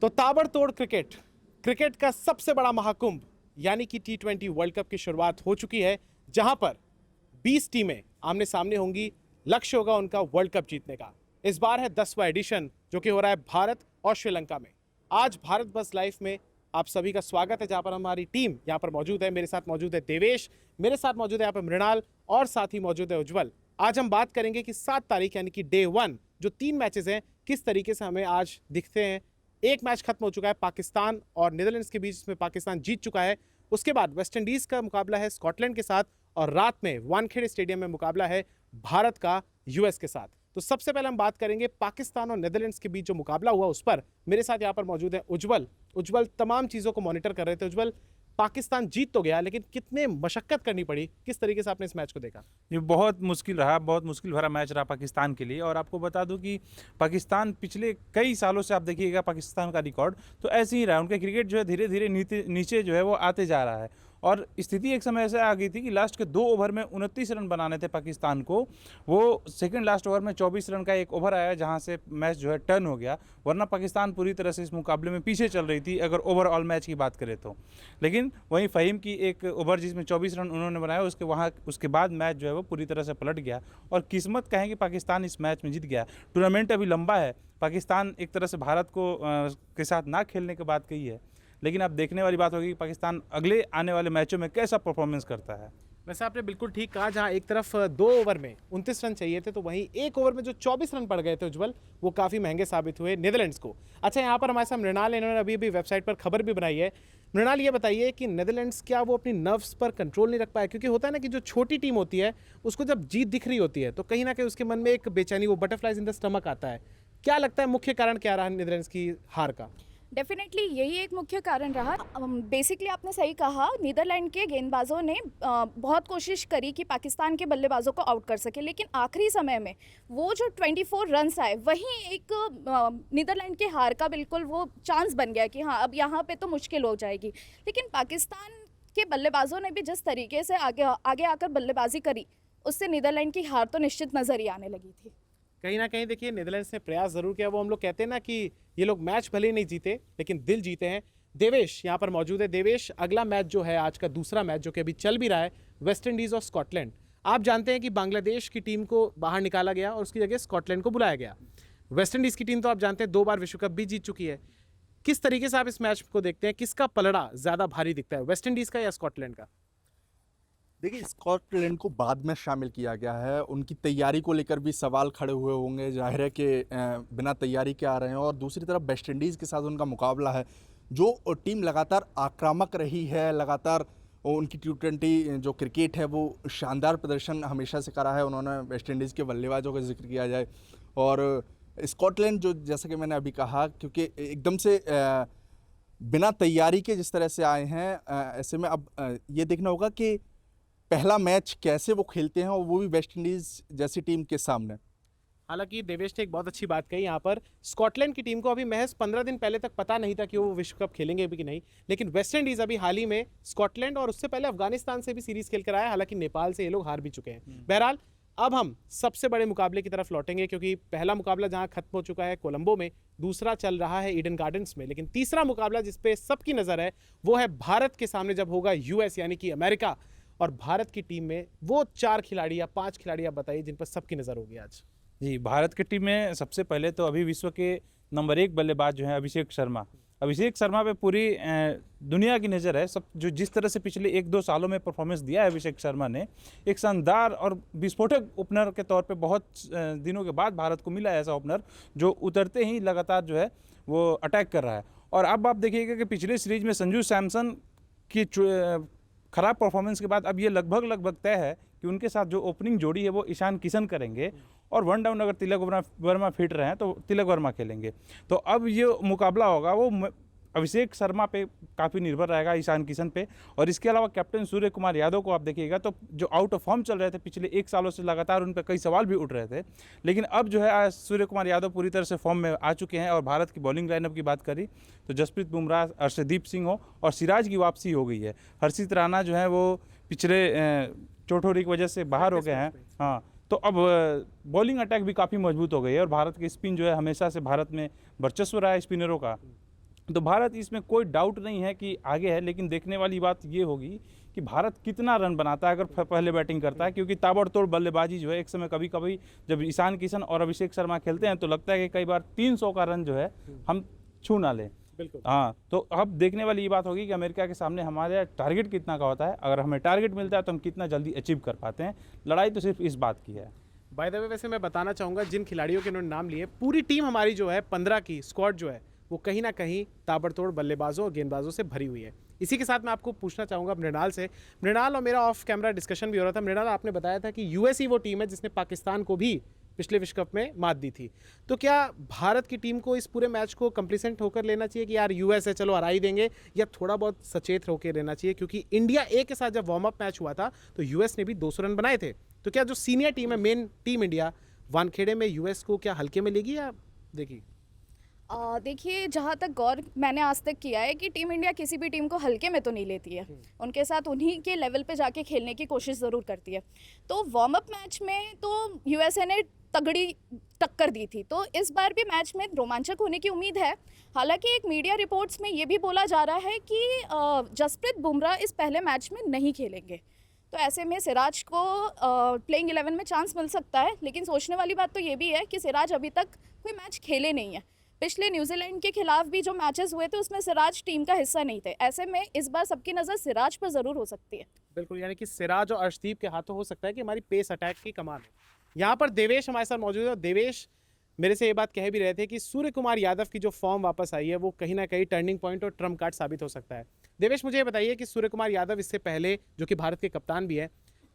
तो ताबड़तोड़ cricket cricket का सबसे बड़ा महाकुंभ यानी कि T20 वर्ल्ड कप की शुरुआत हो चुकी है, जहां पर 20 टीमें आमने सामने होंगी। लक्ष्य होगा उनका वर्ल्ड कप जीतने का। इस बार है 10वां एडिशन, जो कि हो रहा है भारत और श्रीलंका में। आज भारत बस लाइव में आप सभी का स्वागत है, जहां पर हमारी टीम यहां पर मौजूद है। मेरे साथ मौजूद है देवेश, मेरे साथ मौजूद है यहाँ पर मृणाल और साथ ही मौजूद है उज्जवल। आज हम बात करेंगे कि 7 तारीख यानी कि डे 1 जो 3 मैचेस हैं, किस तरीके से हमें आज दिखते हैं। एक मैच खत्म हो चुका है पाकिस्तान और नीदरलैंड्स के बीच, इसमें पाकिस्तान जीत चुका है। उसके बाद वेस्ट इंडीज का मुकाबला है स्कॉटलैंड के साथ और रात में वानखेड़े स्टेडियम में मुकाबला है भारत का यूएस के साथ। तो सबसे पहले हम बात करेंगे पाकिस्तान और नीदरलैंड्स के बीच जो मुकाबला हुआ उस पर। मेरे साथ यहाँ पर मौजूद है उज्जवल। उज्जवल तमाम चीज़ों को मॉनिटर कर रहे थे। उज्जवल, पाकिस्तान जीत तो गया, लेकिन कितने मशक्कत करनी पड़ी, किस तरीके से आपने इस मैच को देखा? ये बहुत मुश्किल रहा, बहुत मुश्किल भरा मैच रहा पाकिस्तान के लिए। और आपको बता दूं कि पाकिस्तान पिछले कई सालों से आप देखिएगा पाकिस्तान का रिकॉर्ड तो ऐसे ही रहा। उनका क्रिकेट जो है धीरे धीरे नीचे जो है वो आते जा रहा है। और स्थिति एक समय ऐसे आ गई थी कि लास्ट के 2 ओवर में 29 रन बनाने थे पाकिस्तान को। वो सेकंड लास्ट ओवर में 24 रन का एक ओवर आया, जहां से मैच जो है टर्न हो गया। वरना पाकिस्तान पूरी तरह से इस मुकाबले में पीछे चल रही थी अगर ओवरऑल मैच की बात करें तो। लेकिन वहीं फ़हीम की एक ओवर जिसमें 24 रन उन्होंने बनाया, उसके बाद मैच जो है वो पूरी तरह से पलट गया। और किस्मत कहें कि पाकिस्तान इस मैच में जीत गया। टूर्नामेंट अभी लंबा है। पाकिस्तान एक तरह से भारत को के साथ ना खेलने की बात कही है, लेकिन अब देखने वाली बात होगी कि पाकिस्तान अगले आने वाले मैचों में कैसा परफॉर्मेंस करता है। वैसे आपने बिल्कुल ठीक कहा, जहां एक तरफ 2 ओवर में 29 रन चाहिए थे, तो वहीं एक ओवर में जो 24 रन पड़ गए थे उज्जवल, वो काफ़ी महंगे साबित हुए नीदरलैंड्स को। अच्छा, यहाँ पर हमारे साथ मृणाल, इन्होंने अभी भी वेबसाइट पर खबर भी बनाई है। मृणाल, ये बताइए कि नीदरलैंड्स क्या वो अपनी नर्व्स पर कंट्रोल नहीं रख पाए? क्योंकि होता है ना कि जो छोटी टीम होती है उसको जब जीत दिख रही होती है तो कहीं ना कहीं उसके मन में एक बेचैनी, वो बटरफ्लाइज इन द स्टमक आता है। क्या लगता है मुख्य कारण क्या रहा नीदरलैंड्स की हार का? डेफिनेटली यही एक मुख्य कारण रहा। बेसिकली आपने सही कहा, नीदरलैंड के गेंदबाजों ने बहुत कोशिश करी कि पाकिस्तान के बल्लेबाजों को आउट कर सके, लेकिन आखिरी समय में वो जो 24 रन्स आए, वहीं एक नीदरलैंड के हार का बिल्कुल वो चांस बन गया कि हाँ अब यहाँ पे तो मुश्किल हो जाएगी। लेकिन पाकिस्तान के बल्लेबाजों ने भी जिस तरीके से आगे आगे आकर बल्लेबाजी करी, उससे नीदरलैंड की हार तो निश्चित नज़र ही आने लगी थी। कहीं ना कहीं देखिए, नीदरलैंड्स ने प्रयास जरूर किया। वो हम लोग कहते हैं ना कि ये लोग मैच भले ही नहीं जीते लेकिन दिल जीते हैं। देवेश यहाँ पर मौजूद है। देवेश, अगला मैच जो है, आज का दूसरा मैच जो कि अभी चल भी रहा है, वेस्ट इंडीज और स्कॉटलैंड। आप जानते हैं कि बांग्लादेश की टीम को बाहर निकाला गया और उसकी जगह स्कॉटलैंड को बुलाया गया। वेस्ट इंडीज की टीम तो आप जानते हैं 2 बार विश्व कप भी जीत चुकी है। किस तरीके से आप इस मैच को देखते हैं? किसका पलड़ा ज्यादा भारी दिखता है, वेस्ट इंडीज का या स्कॉटलैंड का? देखिए, स्कॉटलैंड को बाद में शामिल किया गया है। उनकी तैयारी को लेकर भी सवाल खड़े हुए होंगे। जाहिर है कि बिना तैयारी के आ रहे हैं। और दूसरी तरफ वेस्ट इंडीज़ के साथ उनका मुकाबला है, जो टीम लगातार आक्रामक रही है। लगातार उनकी T20 जो क्रिकेट है वो शानदार प्रदर्शन हमेशा से करा है उन्होंने। वेस्ट इंडीज़ के बल्लेबाजों का जिक्र किया जाए और स्कॉटलैंड, जो जैसा कि मैंने अभी कहा, क्योंकि एकदम से बिना तैयारी के जिस तरह से आए हैं, ऐसे में अब ये देखना होगा कि पहला मैच कैसे वो खेलते हैं, और वो भी वेस्ट इंडीज जैसी टीम के सामने। हालांकि देवेश ने एक बहुत अच्छी बात कही यहाँ पर। स्कॉटलैंड की टीम को अभी महज 15 दिन पहले तक पता नहीं था कि वो विश्व कप खेलेंगे भी कि नहीं, लेकिन वेस्ट इंडीज अभी हाल ही में स्कॉटलैंड और उससे पहले अफगानिस्तान से भी सीरीज खेल कर आया। हालांकि नेपाल से ये लोग हार भी चुके हैं। बहरहाल, अब हम सबसे बड़े मुकाबले की तरफ लौटेंगे, क्योंकि पहला मुकाबला जहां खत्म हो चुका है कोलंबो में, दूसरा चल रहा है ईडन गार्डन्स में, लेकिन तीसरा मुकाबला जिसपे सबकी नजर है वो है भारत के सामने, जब होगा यूएस यानी कि अमेरिका। और भारत की टीम में वो 4 खिलाड़ी या 5 खिलाड़ी आप बताइए जिन पर सबकी नजर होगी आज। जी, भारत की टीम में सबसे पहले तो अभी विश्व के नंबर 1 बल्लेबाज जो हैं अभिषेक शर्मा। अभिषेक शर्मा पे पूरी दुनिया की नज़र है। सब जो जिस तरह से पिछले 1-2 सालों में परफॉर्मेंस दिया है अभिषेक शर्मा ने, एक शानदार और विस्फोटक ओपनर के तौर पे बहुत दिनों के बाद भारत को मिला है ऐसा ओपनर जो उतरते ही लगातार जो है वो अटैक कर रहा है। और अब आप देखिएगा कि पिछले सीरीज में संजू सैमसन की खराब परफॉर्मेंस के बाद अब ये लगभग तय है कि उनके साथ जो ओपनिंग जोड़ी है वो ईशान किशन करेंगे। और 1 डाउन अगर तिलक वर्मा फिट रहे हैं तो तिलक वर्मा खेलेंगे। तो अब ये मुकाबला होगा वो अभिषेक शर्मा पे काफ़ी निर्भर रहेगा, ईशान किशन पे। और इसके अलावा कैप्टन सूर्य कुमार यादव को आप देखिएगा तो जो आउट ऑफ फॉर्म चल रहे थे पिछले 1 सालों से, लगातार उन पर कई सवाल भी उठ रहे थे, लेकिन अब जो है आज सूर्य कुमार यादव पूरी तरह से फॉर्म में आ चुके हैं। और भारत की बॉलिंग लाइनअप की बात करी तो जसप्रीत बुमराह, अर्शदीप सिंह हो और सिराज की वापसी हो गई है। हर्षित राणा जो है वो पिछले चोटोरी की वजह से बाहर हो गए हैं। हाँ, तो अब बॉलिंग अटैक भी काफ़ी मजबूत हो गई है। और भारत की स्पिन जो है हमेशा से भारत में वर्चस्व रहा है स्पिनरों का। तो भारत इसमें कोई डाउट नहीं है कि आगे है, लेकिन देखने वाली बात ये होगी कि भारत कितना रन बनाता है अगर पहले बैटिंग करता है, क्योंकि ताबड़तोड़ बल्लेबाजी जो है एक समय कभी कभी जब ईशान किशन और अभिषेक शर्मा खेलते हैं तो लगता है कि कई बार 300 का रन जो है हम छू ना लें। बिल्कुल। हाँ, तो अब देखने वाली ये बात होगी कि अमेरिका के सामने हमारे टारगेट कितना का होता है। अगर हमें टारगेट मिलता है तो हम कितना जल्दी अचीव कर पाते हैं। लड़ाई तो सिर्फ इस बात की है। बाय द वे वैसे मैं बताना चाहूँगा जिन खिलाड़ियों के उन्होंने नाम लिए, पूरी टीम हमारी जो है 15 की स्क्वाड जो है वो कहीं ना कहीं ताबड़तोड़ बल्लेबाजों और गेंदबाजों से भरी हुई है। इसी के साथ मैं आपको पूछना चाहूँगा मृणाल से। मृणाल और मेरा ऑफ कैमरा डिस्कशन भी हो रहा था। मृणाल, आपने बताया था कि यूएस ही वो टीम है जिसने पाकिस्तान को भी पिछले विश्व कप में मात दी थी। तो क्या भारत की टीम को इस पूरे मैच को कंप्लीसेंट होकर लेना चाहिए कि यार यूएस है चलो हरा ही देंगे, या थोड़ा बहुत सचेत होकर लेना चाहिए? क्योंकि इंडिया ए के साथ जब वार्म अप मैच हुआ था तो यूएस ने भी 200 रन बनाए थे। तो क्या जो सीनियर टीम है, मेन टीम इंडिया, वानखेड़े में यूएस को क्या हल्के में लेगी या देखिए? देखिए, जहाँ तक गौर मैंने आज तक किया है कि टीम इंडिया किसी भी टीम को हल्के में तो नहीं लेती है। उनके साथ उन्हीं के लेवल पे जाके खेलने की कोशिश ज़रूर करती है। तो वार्म अप मैच में तो यूएसए ने तगड़ी टक्कर दी थी, तो इस बार भी मैच में रोमांचक होने की उम्मीद है। हालांकि एक मीडिया रिपोर्ट्स में ये भी बोला जा रहा है कि जसप्रीत बुमराह इस पहले मैच में नहीं खेलेंगे, तो ऐसे में सिराज को प्लेइंग 11 में चांस मिल सकता है। लेकिन सोचने वाली बात तो ये भी है कि सिराज अभी तक कोई मैच खेले नहीं है। पिछले न्यूजीलैंड के खिलाफ भी जो मैचेस हुए थे उसमें सिराज टीम का हिस्सा नहीं थे। ऐसे में इस बार सबकी नज़र सिराज पर ज़रूर हो सकती है। बिल्कुल, यानी कि सिराज और अर्शदीप के हाथों हो सकता है कि हमारी पेस अटैक की कमान है। यहाँ पर देवेश हमारे साथ मौजूद है और देवेश मेरे से ये बात कह भी रहे थे कि सूर्य कुमार यादव की जो फॉर्म वापस आई है वो कहीं ना कहीं टर्निंग पॉइंट और ट्रम्प कार्ड साबित हो सकता है। देवेश, मुझे ये बताइए कि सूर्य कुमार यादव इससे पहले जो कि भारत के कप्तान भी है,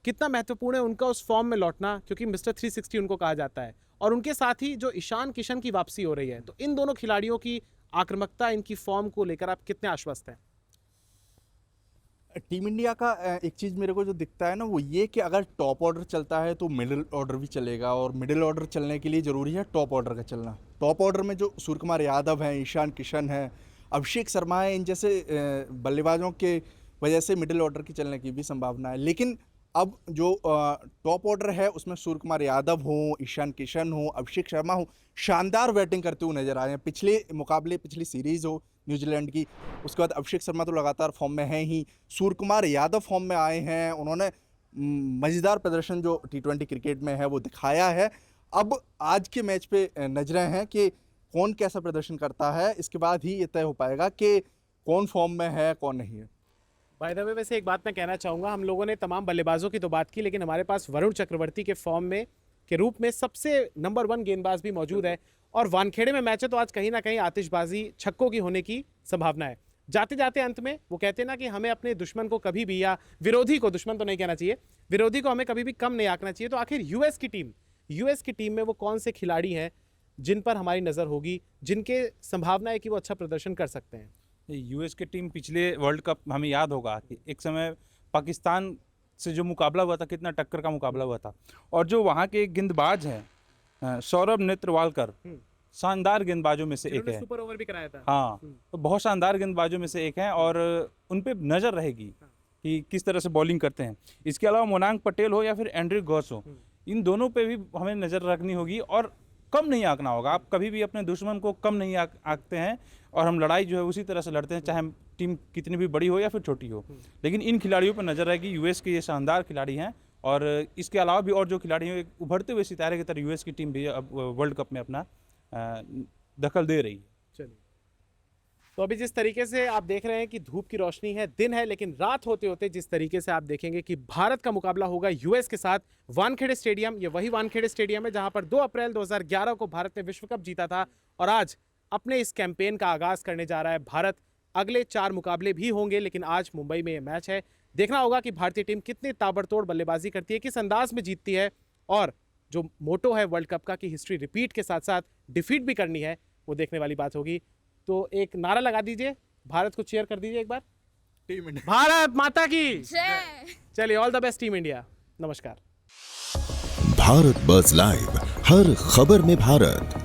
कितना महत्वपूर्ण है उनका उस फॉर्म में लौटना, क्योंकि मिस्टर 360 उनको कहा जाता है, और उनके साथ ही जो ईशान किशन की वापसी हो रही है, तो इन दोनों खिलाड़ियों की आक्रामकता, इनकी फॉर्म को लेकर आप कितने आश्वस्त हैं? टीम इंडिया का एक चीज़ मेरे को जो दिखता है ना वो ये कि अगर टॉप ऑर्डर चलता है तो मिडिल ऑर्डर भी चलेगा, और मिडिल ऑर्डर चलने के लिए ज़रूरी है टॉप ऑर्डर का चलना। टॉप ऑर्डर में जो सूर्य कुमार यादव हैं, ईशान किशन हैं, अभिषेक शर्मा है, इन जैसे बल्लेबाजों के वजह से मिडिल ऑर्डर की चलने की भी संभावना है। लेकिन अब जो टॉप ऑर्डर है उसमें सूर्य कुमार यादव हो, ईशान किशन हो, अभिषेक शर्मा हो, शानदार बैटिंग करते हुए नजर आ रहे हैं। पिछले मुकाबले, पिछली सीरीज़ हो न्यूजीलैंड की, उसके बाद अभिषेक शर्मा तो लगातार फॉर्म में हैं ही, सूर्य कुमार यादव फॉर्म में आए हैं। उन्होंने मज़ेदार प्रदर्शन जो T20 क्रिकेट में है वो दिखाया है। अब आज के मैच पे नजरें हैं कि कौन कैसा प्रदर्शन करता है, इसके बाद ही ये तय हो पाएगा कि कौन फॉर्म में है कौन नहीं है। बाय द वे वैसे एक बात मैं कहना चाहूँगा, हम लोगों ने तमाम बल्लेबाजों की तो बात की, लेकिन हमारे पास वरुण चक्रवर्ती के फॉर्म में के रूप में सबसे नंबर 1 गेंदबाज भी मौजूद है, और वानखेड़े में मैच है तो आज कहीं ना कहीं आतिशबाजी छक्कों की होने की संभावना है। जाते जाते अंत में वो कहते हैं ना कि हमें अपने दुश्मन को कभी भी, या विरोधी को, दुश्मन तो नहीं कहना चाहिए, विरोधी को हमें कभी भी कम नहीं आंकना चाहिए। तो आखिर यूएस की टीम में वो कौन से खिलाड़ी हैं जिन पर हमारी नज़र होगी, जिनके संभावना है कि वो अच्छा प्रदर्शन कर सकते हैं? यूएस की टीम पिछले वर्ल्ड कप हमें याद होगा कि एक समय पाकिस्तान से जो मुकाबला हुआ था, कितना टक्कर का मुकाबला हुआ था, और जो वहाँ के गेंदबाज हैं सौरभ नेत्रवालकर, शानदार गेंदबाजों में से एक है। सुपर ओवर भी कराया था। हाँ, तो बहुत शानदार गेंदबाजों में से एक हैं, और उन पे नज़र रहेगी कि किस तरह से बॉलिंग करते हैं। इसके अलावा मोनांग पटेल हो या फिर एंड्रे गॉस हो, इन दोनों पे भी हमें नज़र रखनी होगी, और कम नहीं आंकना होगा। आप कभी भी अपने दुश्मन को कम नहीं आंकते हैं, और हम लड़ाई जो है उसी तरह से लड़ते हैं, चाहे टीम कितनी भी बड़ी हो या फिर छोटी हो। लेकिन इन खिलाड़ियों पर नज़र रहेगी। यूएस के ये शानदार खिलाड़ी हैं, और इसके अलावा भी और जो खिलाड़ी हैं, एक उभरते हुए सितारे की तरह यूएस की टीम भी अब वर्ल्ड कप में अपना दखल दे रही है। चलिए, तो अभी जिस तरीके से आप देख रहे हैं कि धूप की रोशनी है, दिन है, लेकिन रात होते होते जिस तरीके से आप देखेंगे कि भारत का मुकाबला होगा यूएस के साथ वानखेड़े स्टेडियम। ये वही वानखेड़े स्टेडियम है जहां पर 2 अप्रैल 2011 को भारत ने विश्व कप जीता था, और आज अपने इस कैंपेन का आगाज करने जा रहा है भारत। अगले 4 मुकाबले भी होंगे, लेकिन आज मुंबई में ये मैच है। देखना होगा कि भारतीय टीम कितनी ताबड़तोड़ बल्लेबाजी करती है, किस अंदाज में जीतती है, और जो मोटो है वर्ल्ड कप का कि हिस्ट्री रिपीट के साथ साथ डिफीट भी करनी है, वो देखने वाली बात होगी। तो एक नारा लगा दीजिए, भारत को चीयर कर दीजिए एक बार। टीम इंडिया भारत माता की जय। चलिए, all the best team India. नमस्कार। भारत बज़ लाइव, हर खबर में भारत।